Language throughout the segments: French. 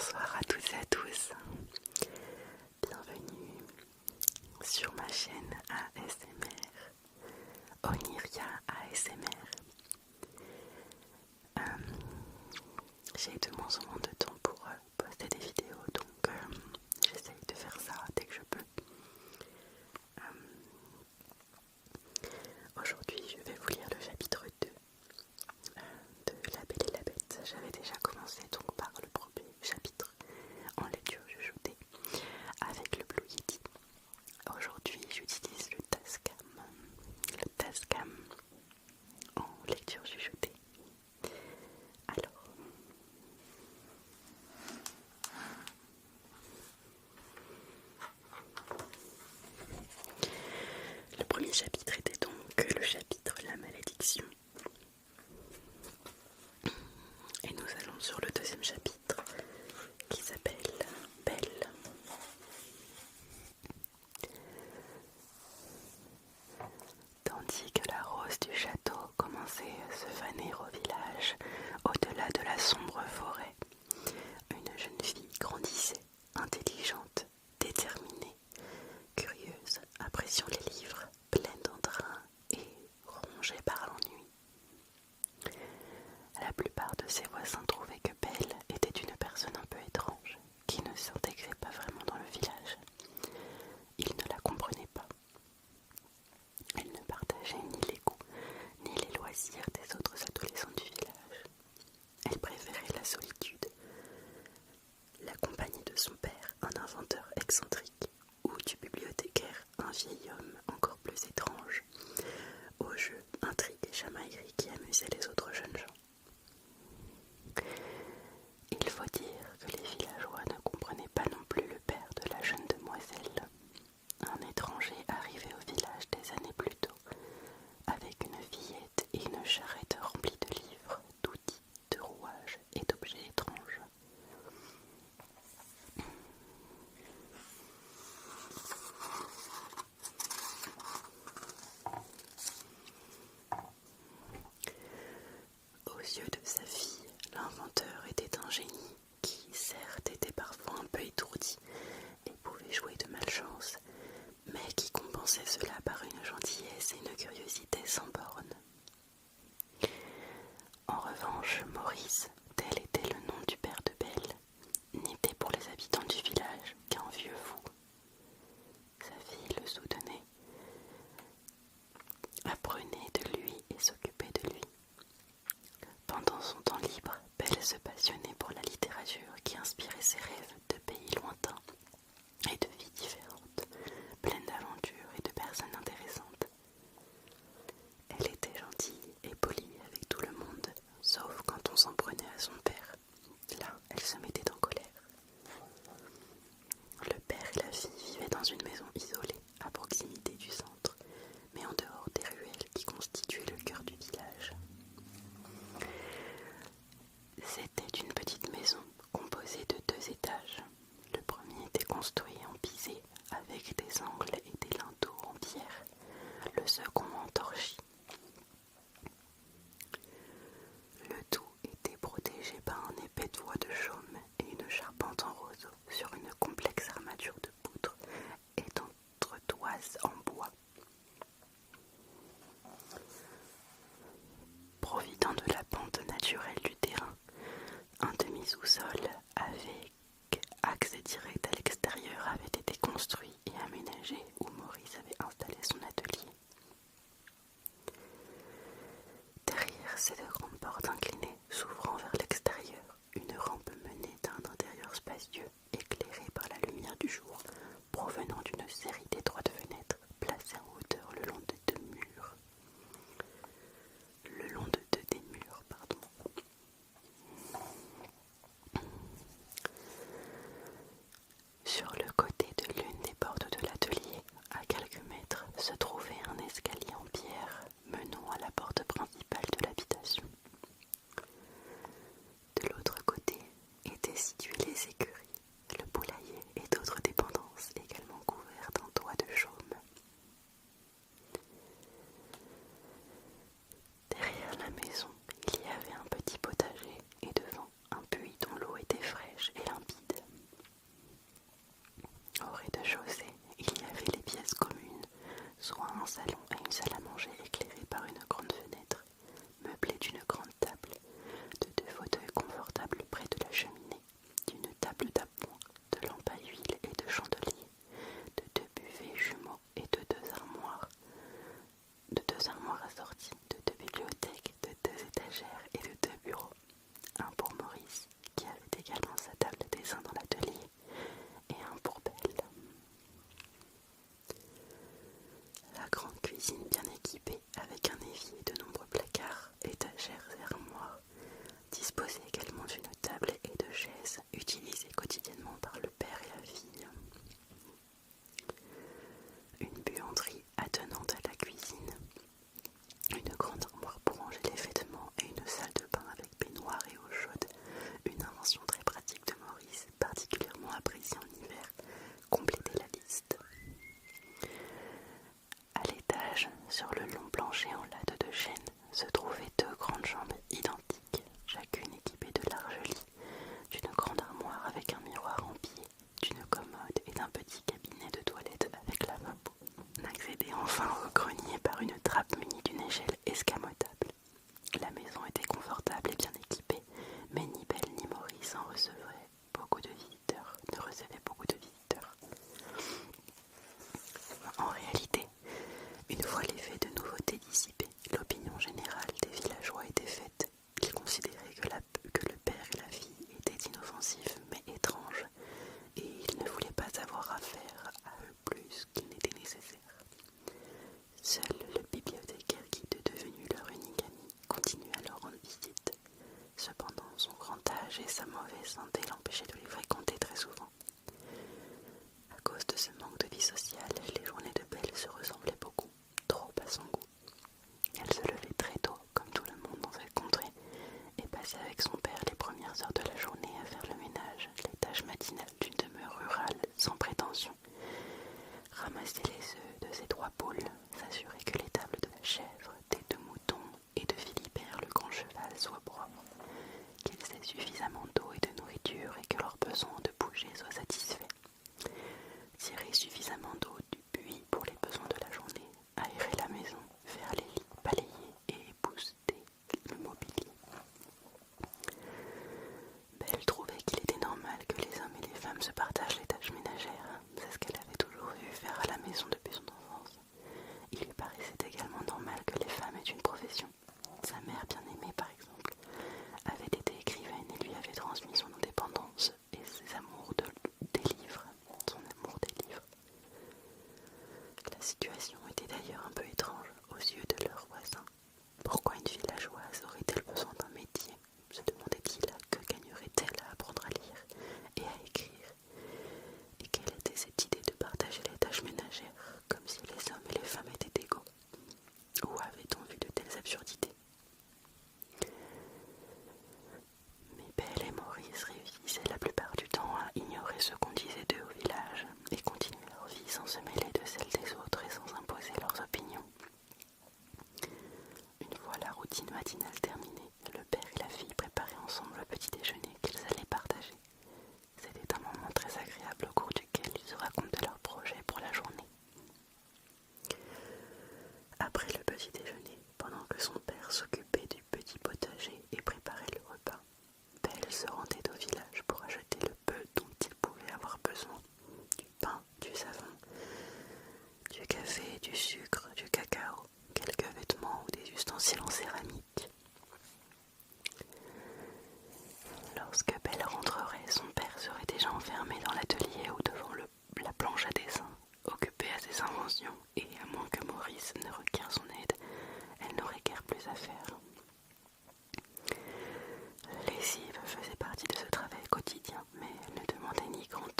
Bonsoir à toutes et à tous, bienvenue sur ma chaîne ASMR, Oniria ASMR. J'ai de moins en moins de temps pour poster des vidéos, donc j'essaye de faire ça dès que je peux. Aujourd'hui je vais vous lire le chapitre 2 de La Belle et la Bête. J'avais déjà commencé donc par le premier chapitre en lecture chuchotée avec le Blue Yeti. Aujourd'hui j'utilise le Tascam en lecture chuchotée. Alors, le premier chapitre était donc le chapitre La malédiction. Et nous allons sur le deuxième chapitre qui s'appelle Belle. Tandis que la rose du château commençait à se faner au village, au-delà de la sombre forêt, une jeune fille grandissait, intelligente, déterminée, curieuse, appréciant les livres, pleine d'entrain et rongée par l'ennui. La plupart de ses voisins trouvaient que Belle était une personne un peu étrange, qui ne s'intégrait pas vraiment dans le village. Ils ne la comprenaient pas. Elle ne partageait ni les goûts, ni les loisirs des autres adolescents du village. Elle préférait la solitude, la compagnie de son père, un inventeur excentrique, ou du bibliothécaire, un vieil homme encore plus étrange, aux jeux, intrigues et chamailleries qui amusaient les autres jeunes gens. Il faut dire que les villageois ne comprenaient pas non plus le père de la jeune demoiselle, un étranger arrivé au village des années plus tôt, avec une fillette et une charrette remplie de livres, d'outils, de rouages et d'objets étranges. Aux yeux de sa fille, l'inventeur était un génie qui, certes, était parfois un peu étourdi et pouvait jouer de malchance, mais qui compensait cela par une gentillesse et une curiosité sans bornes. En revanche, Maurice, tel était le nom du père de Belle, n'était pour les habitants du village qu'un vieux fou. Sa fille le soutenait, apprenait de lui et s'occupait de lui. Pendant son temps libre, Belle se passionnait pour la littérature qui inspirait ses rêves de pays lointains et de vies différentes, pleines d'aventures et de personnes intéressantes. Elle était gentille et polie avec tout le monde, sauf quand on s'en prenait à son père. Là, elle se mettait en colère. Le père et la fille vivaient dans une maison isolée, à proximité du centre, mais en dehors des ruelles qui constituaient le cœur du village. C'était une petite maison composée de 2 étages. Le premier était construit en pisé avec des angles et des linteaux en pierre, le second en torchis. Le tout était protégé par un épais toit de chaume et une charpente en roseau sur une complexe armature de poutres et d'entretoises en bois. Profitant de la pente naturelle du terrain, un demi-sous-sol avec accès direct à l'extérieur avait été construit et aménagé où Maurice avait installé son atelier. Derrière ces 2 grandes portes inclinées, s'ouvrant vers l'extérieur, une rampe menait à un intérieur spacieux, éclairé par la lumière du jour, provenant d'une série d'étroites fenêtres placées en hauteur le long de deux murs. Des murs, pardon. Sur le côté de l'une des portes de l'atelier, à quelques mètres, se trouvait un escalier en pierre menant à la porte principale de l'habitation. De l'autre côté étaient situées les écuries, le poulailler et d'autres dépendances.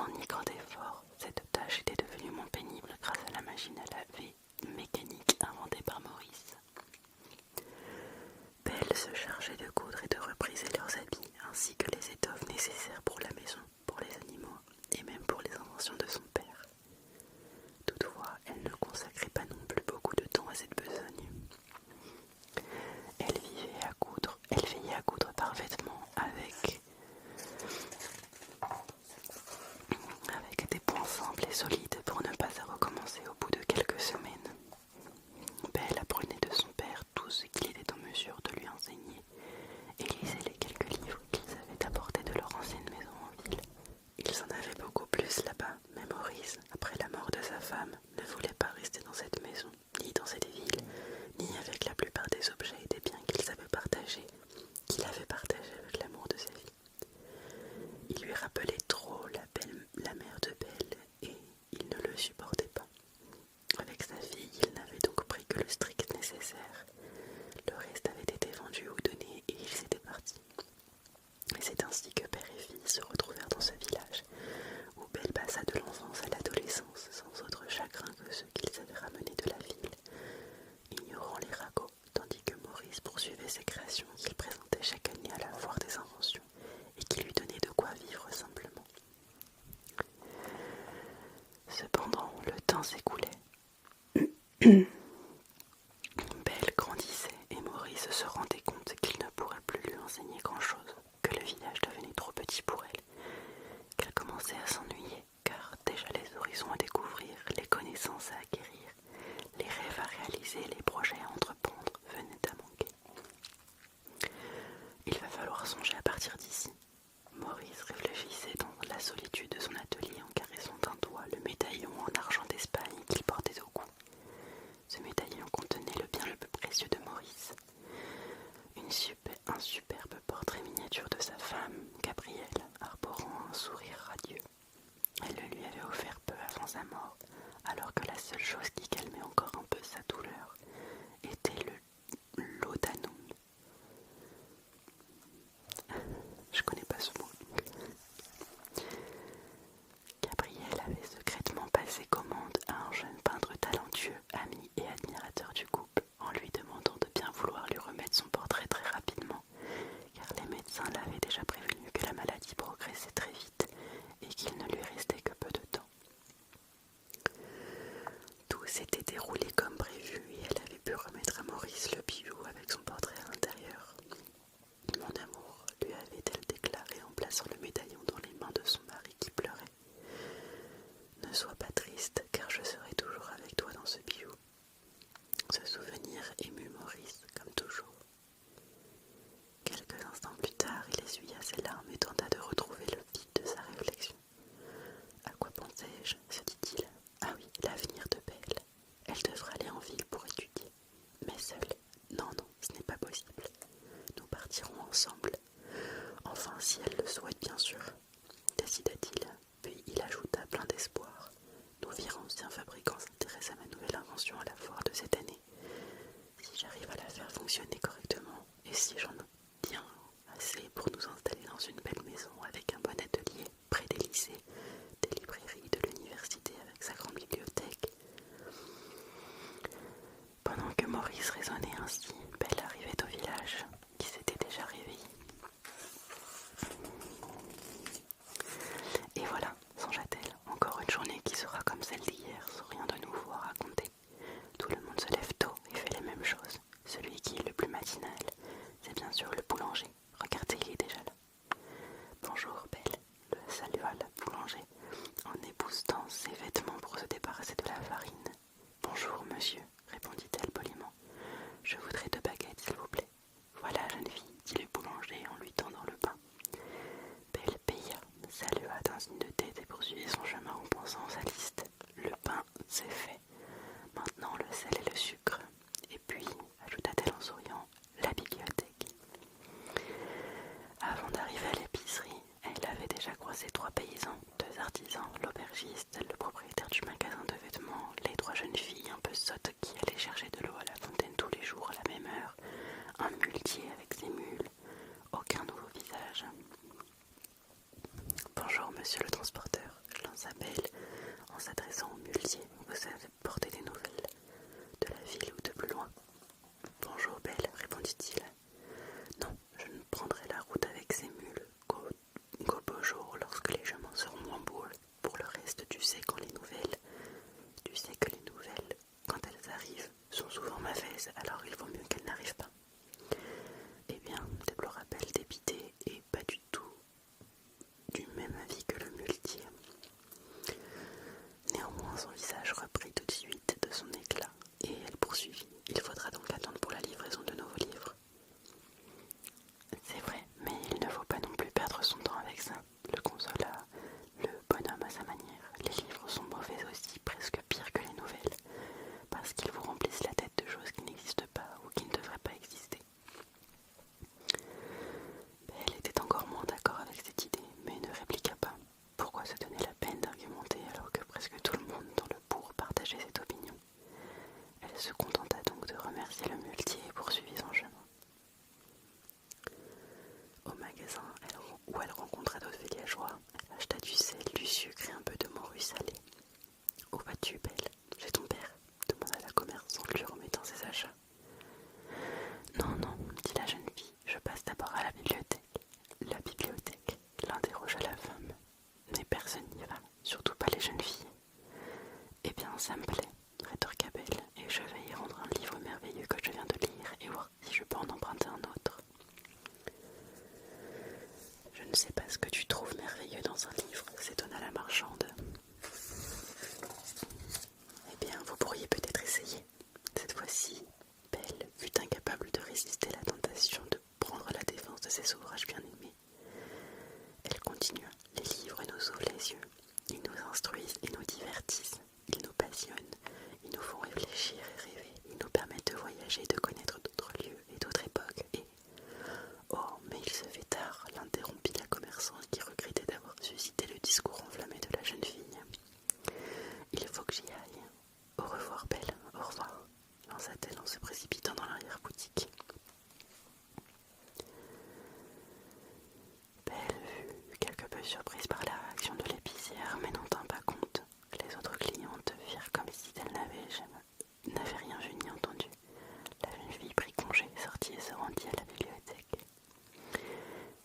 Sans ni grand effort, cette tâche était devenue moins pénible grâce à la machine à laver mécanique inventée par Maurice. Belle se chargeait de coudre et de repriser leurs habits, ainsi que les étoffes nécessaires pour la maison, pour les animaux et même pour les inventions de son père. Toutefois, elle ne consacrait pas non plus beaucoup de temps à cette besogne. Elle veillait à coudre parfaitement avec des points simples et solides pour ne pas à recommencer au bout de quelques semaines. Belle apprenait de son père tout ce qu'il était en mesure de lui enseigner et lisait les quelques livres qu'ils avaient apportés de leur ancienne maison en ville. Ils en avaient beaucoup plus là-bas, mais Maurice, après la mort de sa femme, ne voulait pas rester dans cette maison, ni dans cette ville, ni avec la plupart des objets et des biens qu'ils avaient partagés, qu'il avait partagés avec l'amour de sa vie. Il lui rappelait trop la mère de Belle et il ne le supportait pas. Avec sa fille, il n'avait donc pris que le strict nécessaire. Le reste avait été vendu ou donné et ils étaient partis. Et c'est ainsi que père et fille se retrouvèrent dans ce village, où Belle passa de l'enfance à l'adolescence sans autre chagrin que ceux qu'ils avaient ramenés de la ville, ignorant les ragots, tandis que Maurice poursuivait ses créations qu'il présentait chaque année à la foire des inventions et qui lui donnait de quoi vivre simplement. Cependant, le temps s'écoulait. Belle grandissait et Maurice se rendait compte qu'il ne pourrait plus lui enseigner grand-chose, que le village devenait trop petit pour elle, qu'elle commençait à s'ennuyer, car déjà les horizons à découvrir, les connaissances à acquérir, les rêves à réaliser, les projets à entreprendre venaient à manquer. Il va falloir songer à partir d'ici. Maurice réfléchissait dans la solitude de son atelier en caressant d'un doigt le médaillon en argent d'Espagne qu'il portait au cou. Ce médaillon contenait le bien le plus précieux de Maurice. Un superbe portrait miniature de sa femme, Gabrielle, arborant un sourire radieux. Elle le lui avait offert peu avant sa mort, alors que la seule chose qui calmait encore un peu sa douleur était le laudanum. Je connais pas ce mot. Gabrielle avait secrètement passé commande à un jeune peintre talentueux, ami et admirateur du couple, en lui demandant de bien vouloir lui remettre son portrait très rapidement, car les médecins l'avaient déjà prévenu que la maladie progressait très vite et qu'il ne lui restait que peu de temps. Tout s'était déroulé comme prévu et elle avait pu remettre à Maurice le bijou avec son portrait à l'intérieur. Mon amour, lui avait-elle déclaré en plaçant le médaillon dans les mains de son mari qui pleurait. Ne sois pas triste, car je serai toujours avec toi dans ce bijou. Ce souvenir émut Maurice, comme toujours. Quelques instants plus tard, il essuya ses larmes et tenta de retrouver le fil de sa réflexion. À quoi pensais-je, se dit-il. Ah oui, l'avenir de Belle. Elle devra aller en ville pour étudier. Mais seule. Non, non, ce n'est pas possible. Nous partirons ensemble. Enfin, si elle le souhaite, bien sûr, décida-t-il. Puis il ajouta plein d'espoir. Nous verrons si un fabricant s'intéresse à ma nouvelle invention à la foire de cette année. Si j'arrive à la faire fonctionner correctement, et si j'en obtiens assez pour nous installer dans une belle maison avec un bon atelier près des lycées, des librairies de l'université avec sa grande bibliothèque. Pendant que Maurice raisonnait ainsi, Belle arrivait au village, qui s'était déjà réveillé. Et voilà, songea-t-elle, encore une journée qui sera comme celle d'hier, sans rien de nouveau à raconter. Tout le monde se lève tôt et fait les mêmes choses. Celui qui est le plus matinal, c'est bien sûr le boulanger. Regardez, il est déjà là. Bonjour, Belle, le salua la boulanger, en époussetant ses vêtements pour se débarrasser de la farine. Bonjour, monsieur, répondit-elle poliment. Je voudrais 2 baguettes, s'il vous plaît. Voilà, jeune fille, dit le boulanger en lui tendant le pain. Belle paya, salua d'un signe de tête et poursuivit son chemin en pensant à sa liste. Le pain, c'est fait. Maintenant, le sel et le sucre. Et puis, ajouta-t-elle en souriant, la bibliothèque. Avant d'arriver à l'épicerie, elle avait déjà croisé 3 paysans, 2 artisans, l'aubergiste, le propriétaire du magasin de vêtements, les 3 jeunes filles un peu sottes qui allaient chercher de l'eau à la fontaine tous les jours à la même heure, un muletier avec ses mules, aucun nouveau visage. Bonjour, monsieur le transporteur, commença Belle en s'adressant au muletier. Vous savez porter des nouvelles de la ville ou de plus loin? Bonjour Belle, répondit-il. Non, je ne prendrai la route avec ces mules qu'au beau jour, lorsque les chemins seront moins beaux. Pour le reste, tu sais que les nouvelles, quand elles arrivent, sont souvent mauvaises, alors il vaut mieux qu'elles n'arrivent pas. Eh bien, déplora Belle dépitée et pas du tout du même avis que le muletier. Néanmoins, son visage reprit tout de suite de son éclat, et elle poursuivit. Il faudra donc attendre pour la livraison de nouveaux livres. C'est vrai, mais il ne faut pas non plus perdre son temps avec ça, le consola le bonhomme à sa manière. Les livres sont mauvais aussi, presque pires que les nouvelles, parce qu'ils vous remplissent la tête de choses qui n'existent pas ou qui ne devraient pas exister. Elle était encore moins d'accord avec cette idée, mais ne répliqua pas. Pourquoi se donner la peine d'argumenter alors que presque tout le monde dans le bourg partageait cette opinion? Elle se contenta donc de remercier le muletier et poursuivit son chemin. Au magasin où elle rencontra d'autres villageois, elle acheta du sel, du sucre et un peu de morue salée. Où vas-tu, Belle? Chez ton père? Demanda la commerçante lui remettant ses achats. Non, non, dit la jeune fille, je passe d'abord à la bibliothèque. La bibliothèque, l'interrogea la femme. Mais personne n'y va, surtout pas les jeunes filles. Eh bien, ça me plaît, rétorqua Belle, et je vais y rendre un livre merveilleux que je viens de lire et voir si je peux en emprunter un autre. Je ne sais pas ce que tu trouves merveilleux dans un livre, s'étonna la marchande. Eh bien, vous pourriez peut-être essayer. Cette fois-ci, Belle fut incapable de résister à la tentation de prendre la défense de ses ouvrages bien-aimés. Elle continua. Les livres nous ouvrent les yeux. Ils nous instruisent et nous divertissent. Ils nous passionnent. Ils nous font réfléchir et rêver. Ils nous permettent de voyager, de connaître d'autres lieux et d'autres époques. Et... Oh, mais il se fait tard, l'interrompit la commerçante qui regrettait d'avoir suscité le discours enflammé de la jeune fille. Il faut que j'y aille. Au revoir, Belle, au revoir, lança-t-elle en se précipitant dans l'arrière-boutique. Belle fut quelque peu surprise par la réaction de l'épicière, mais n'en tint pas compte. Les autres clientes firent comme si elles n'avaient rien vu ni entendu. La jeune fille prit congé, sortit et se rendit à la bibliothèque.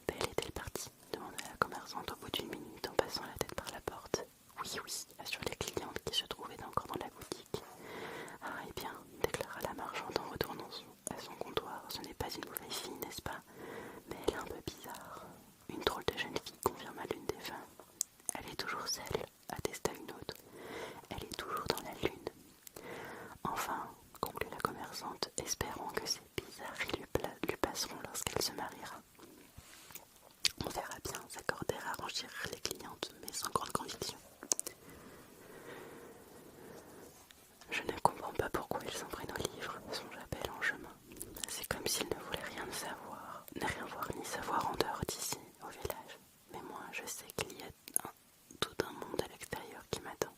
Belle est-elle partie? Demanda la commerçante au bout d'une minute en passant la tête par la porte. Oui, oui, assurent les clientes qui se trouvaient encore dans la boutique. Ah, eh bien, déclara la marchande en retournant à son comptoir, ce n'est pas une mauvaise fille, n'est-ce pas? Mais elle est un peu bizarre. Une drôle de jeune fille, confirma l'une des femmes. Elle est toujours celle, attesta une autre. Elle est toujours dans la lune. Enfin, conclut la commerçante, espérant que ces bizarreries lui passeront lorsqu'elle se mariera. On verra bien, s'accordèrent à ranger les clientes, mais sans grande conviction. Je ne comprends pas pourquoi ils s'en prennent aux livres, songea Belle en chemin. C'est comme s'ils ne voulaient rien savoir, ne rien voir ni savoir en dehors d'ici, au village. Mais moi, je sais qu'il y a tout un monde à l'extérieur qui m'attend.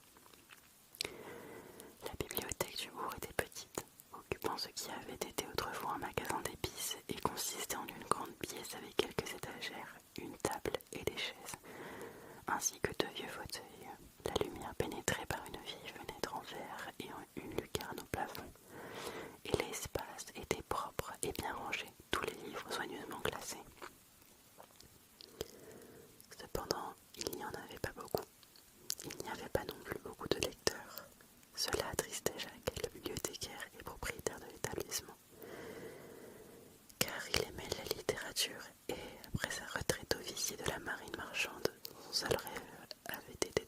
La bibliothèque du bourg était petite, occupant ce qui avait été autrefois un magasin d'épices et consistait en une grande pièce avec quelques étagères, une table et des chaises, ainsi que deux vieux fauteuils. La lumière pénétrait par une vieille fenêtre en verre et une lucarne au plafond, et l'espace était propre et bien rangé, tous les livres soigneusement classés. Cependant, il n'y en avait pas beaucoup. Il n'y avait pas non plus beaucoup de lecteurs. Cela attristait Jacques, le bibliothécaire et propriétaire de l'établissement, car il aimait la littérature et, après sa retraite officier de la marine marchande, son seul rêve avait été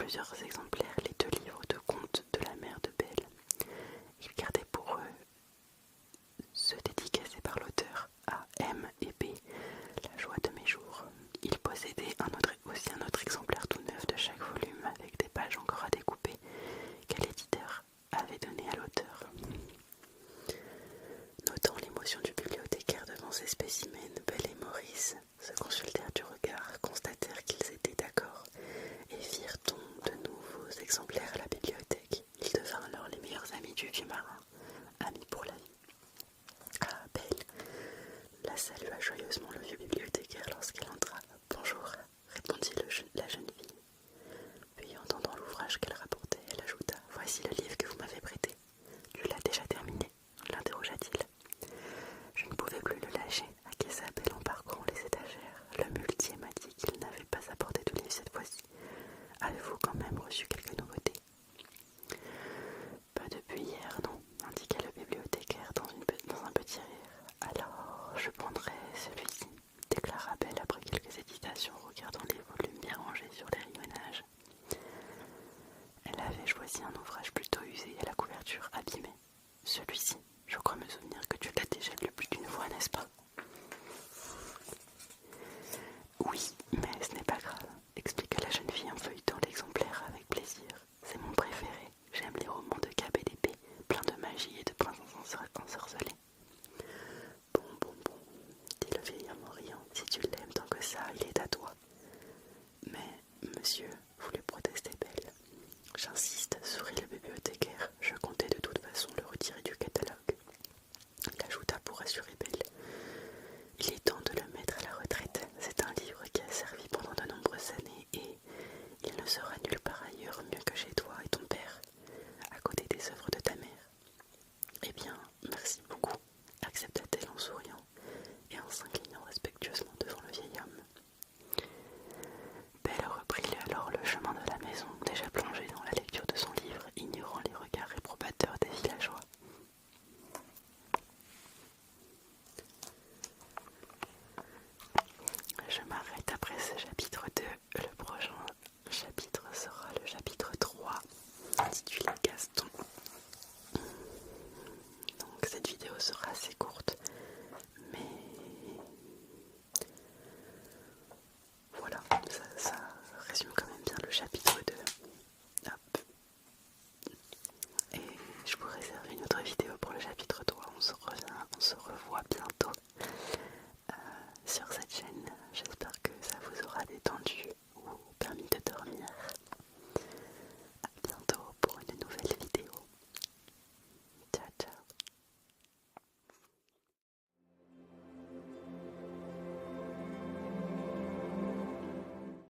plusieurs exemplaires les 2 livres de contes de la mère de Belle. Il gardait pour eux ceux dédicacés par l'auteur à M et B, La joie de mes jours. Il possédait aussi un autre exemplaire tout neuf de chaque volume avec des pages encore à découper que l'éditeur avait donné à l'auteur. Notant l'émotion du bibliothécaire devant ces spécimens, Belle et Maurice se consultèrent du regard, constatèrent qu'ils étaient d'accord et firent don de nouveaux exemplaires à la bibliothèque. Ils devinrent alors les meilleurs amis du vieux marin, amis pour la vie. Ah, Belle, la salua joyeusement le vieux bibliothécaire lorsqu'elle entra. Bonjour, répondit la jeune fille. Puis, entendant l'ouvrage qu'elle rapportait, elle ajouta: Voici le livre que vous m'avez prêté. Tu l'as déjà terminé? L'interrogea-t-il. Je ne pouvais plus le lâcher, acquiesça Belle en parcourant les étagères. Le muletier m'a dit qu'il n'avait pas apporté de livre cette fois-ci. Avez-vous quand même reçu quelques nouveautés? Pas depuis hier, non, indiqua le bibliothécaire dans un petit rire. Alors, je prendrai celui-ci, déclara Belle après quelques hésitations, regardant les volumes bien rangés sur les rayonnages. Elle avait choisi un ouvrage plutôt usé et à la couverture abîmée. Celui-ci, je crois me souvenir que tu l'as déjà lu plus d'une fois, n'est-ce pas? Oui, mais ce n'est pas grave, expliqua la jeune fille en feuilletant l'exemplaire avec plaisir. C'est mon préféré. J'aime les romans de cap et d'épée, pleins de magie et de princesses ensorcelées. Bon, dit le vieillard en riant. Si tu l'aimes tant que ça, il est à toi. Mais, monsieur, voulut protester Belle. J'insiste, sourit le bibliothécaire. Je comptais de toute façon le retirer du catalogue. Il ajouta pour rassurer Belle. Il est temps de le mettre à la retraite. C'est un livre qui a servi pendant de nombreuses années et il ne sera